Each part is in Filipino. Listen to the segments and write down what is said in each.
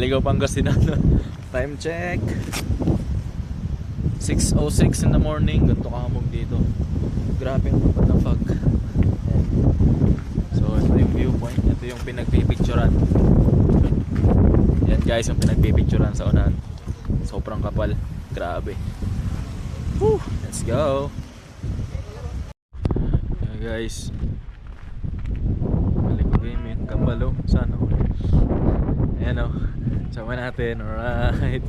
Maligaw Pangasinan. Time check 6:06 in the morning. Ganito kahamog dito. Grabe ang tapat ng fog. So ito yung viewpoint. Ito yung pinagpipicturan. Yan guys, yung pinagpipicturan sa unahan. Sobrang kapal. Grabe. Woo! Let's go. Yeah, guys. Balik ko game yun. Kapalo. Sana ako. Ayan o. Sama natin. Alright.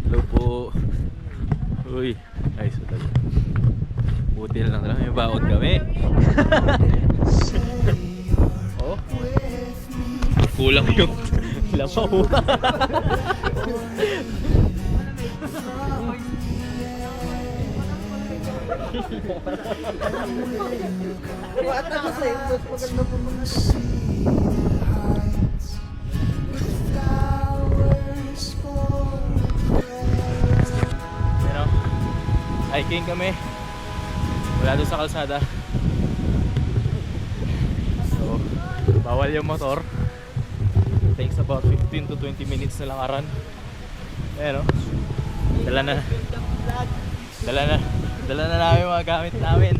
Hello po. Uy. Ay, sudal. Buti lang lang. May baon kami. Oh. Kulang yung lamaw. Wata ko sa'yo, mas maganda po mga hiking kami. Wala doon sa kalsada. So, bawal yung motor. It takes about 15 to 20 minutes na lakaran. Ayan o. Dala na namin yung mga gamit namin.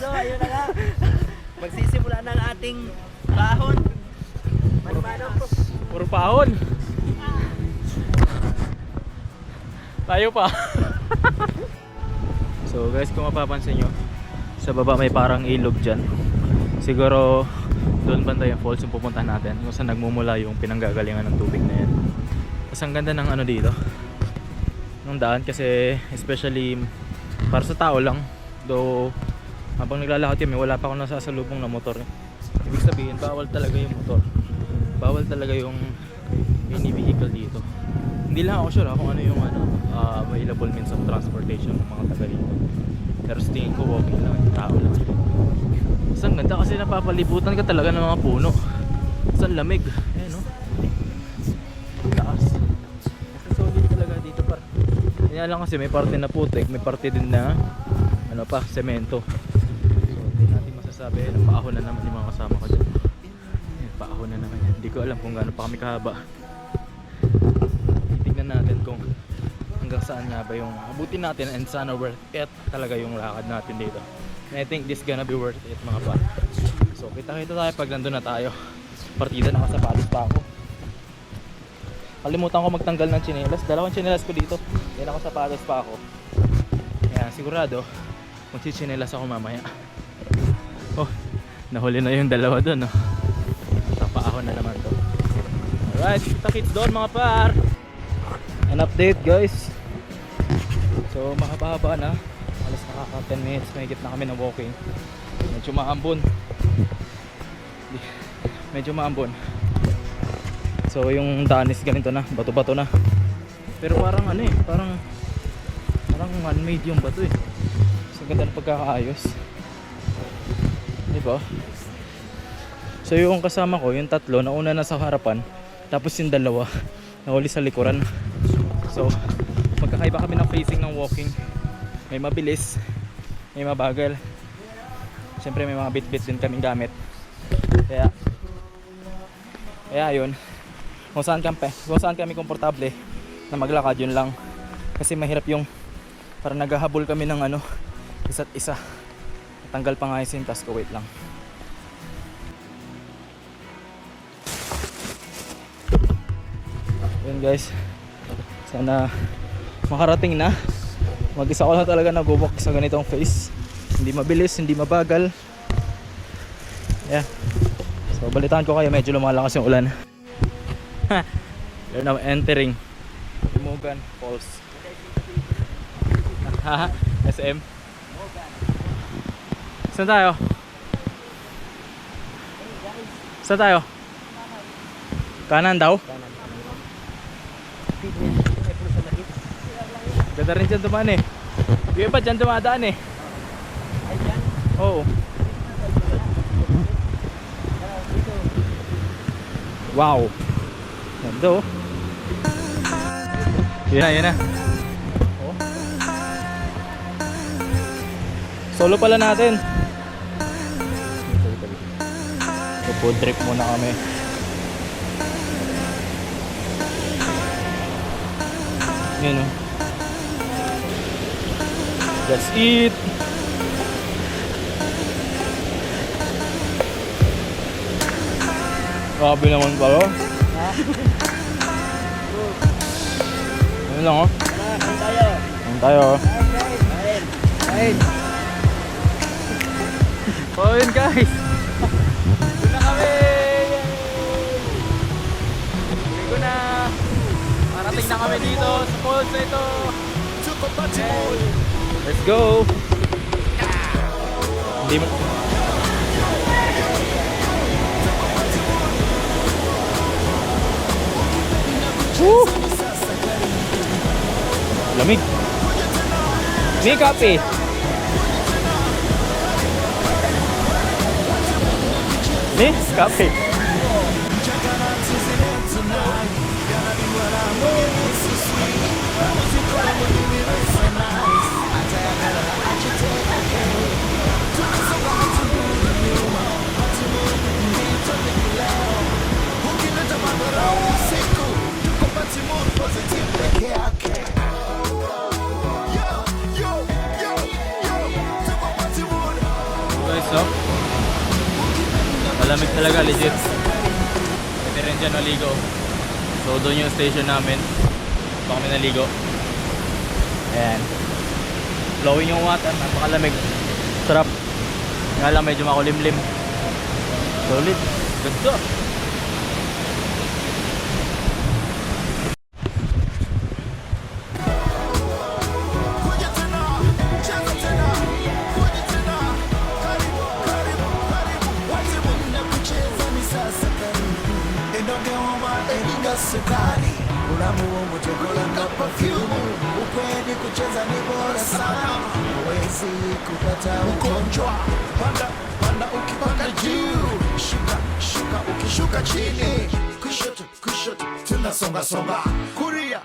So, ayun na nga. Magsisimula ng ating bahon. Puro pahon. Tayo pa. So guys, kung mapapansin nyo, sa baba may parang ilog dyan. Siguro doon banda yung falls yung pupuntahan natin, kung saan nagmumula yung pinanggagalingan ng tubig na yan. Tapos ang ganda ng ano dito, ng daan, kasi especially para sa tao lang. Though habang naglalakad kami, wala pa akong nasasalubong na motor. Ibig sabihin, bawal talaga yung motor. Bawal talaga yung any vehicle dito. Hindi lang ako sure kung ano yung available means of transportation ng mga taga dito. Pero sa tingin ko walking lang, tao lang. Mas ang ganda kasi napapalibutan ka talaga ng mga puno. Mas ang lamig. Ayan o. Taas. Mas solid talaga dito par. Kaya lang kasi may parte na putik, may parte din na ano pa, semento. So hindi natin masasabi, paahon na naman yung mga kasama ko dyan. Paahon na naman yan. Hindi ko alam kung gaano pa kami kahaba. Natin kung hanggang saan nga ba yung abutin natin, and sana worth it talaga yung lakad natin dito. And I think this gonna be worth it mga pa. So kita-kita tayo pag nandun na tayo. Partida, nakasapatos pa ako. Kalimutan ko magtanggal ng tsinelas. Dalawang tsinelas ko dito. May nakasapatos pa ako. Kaya sigurado magsitsinelas ako mamaya. Oh, nahuli na yung dalawa dun. Tapaahon na naman to. Alright, kita-kits doon mga par. An update guys. So mahaba-haba na. Alas nakaka 10 minutes mahigit na kami ng walking. Medyo maambon. So yung daan is ganito na, bato-bato na. Pero parang ano eh, parang man-made yung bato eh. So ganda ng pagkakaayos, diba? So yung kasama ko, yung tatlo, nauna na sa harapan. Tapos yung dalawa nahuli sa likuran. So, magkakaiba kami ng facing ng walking. May mabilis, may mabagal. Siyempre may mga bit-bit din kaming gamit. Kaya yun. Kung saan kami komportable na maglakad, yun lang. Kasi mahirap yung parang naghahabol kami ng isa't isa. Tanggal pa nga yung sintas ko, wait lang. Yun guys. Sana makarating na. Mag-isa ko lang talaga nag-walk sa ganitong face. Hindi mabilis, hindi mabagal. Yeah. So balitaan ko kayo, medyo lumalakas yung ulan. We're now entering Limugan Falls. SM. Saan tayo? Saan tayo? Kanan daw? Ganda rin dyan dumaan eh. Yung iba dyan dumadaan eh. Ay, dyan? Oo. Wow. Ganda oh. Yun na. Oh. Solo pala natin. So, food trip muna kami. Yun o. That's it. Grabe naman pala. Ano lang oh. Tara, kain tayo. Ano tayo oh. Kain. Kain. So yun guys. Doon na kami. Huli ko na. Parating na kami dito sa falls na ito. Hey. Let's go. Hindi mo. Woo! Lamig. May kape. May kape. Guys, so malamig talaga, legit. Pwede rin dyan naligo. So doon yung station namin. Ito kami naligo. Ayan. Flowing yung water, napakalamig. Sarap. Nga lang medyo makulimlim. Solid. Ganda. Sukari unamuomo chokola na perfume, ukweli kucheza ni bora sana, huwezi kupata ugonjwa. Panda panda ukipanda juu, shuka shuka ukishuka chini, kushoto kushoto tunasonga songa, kuria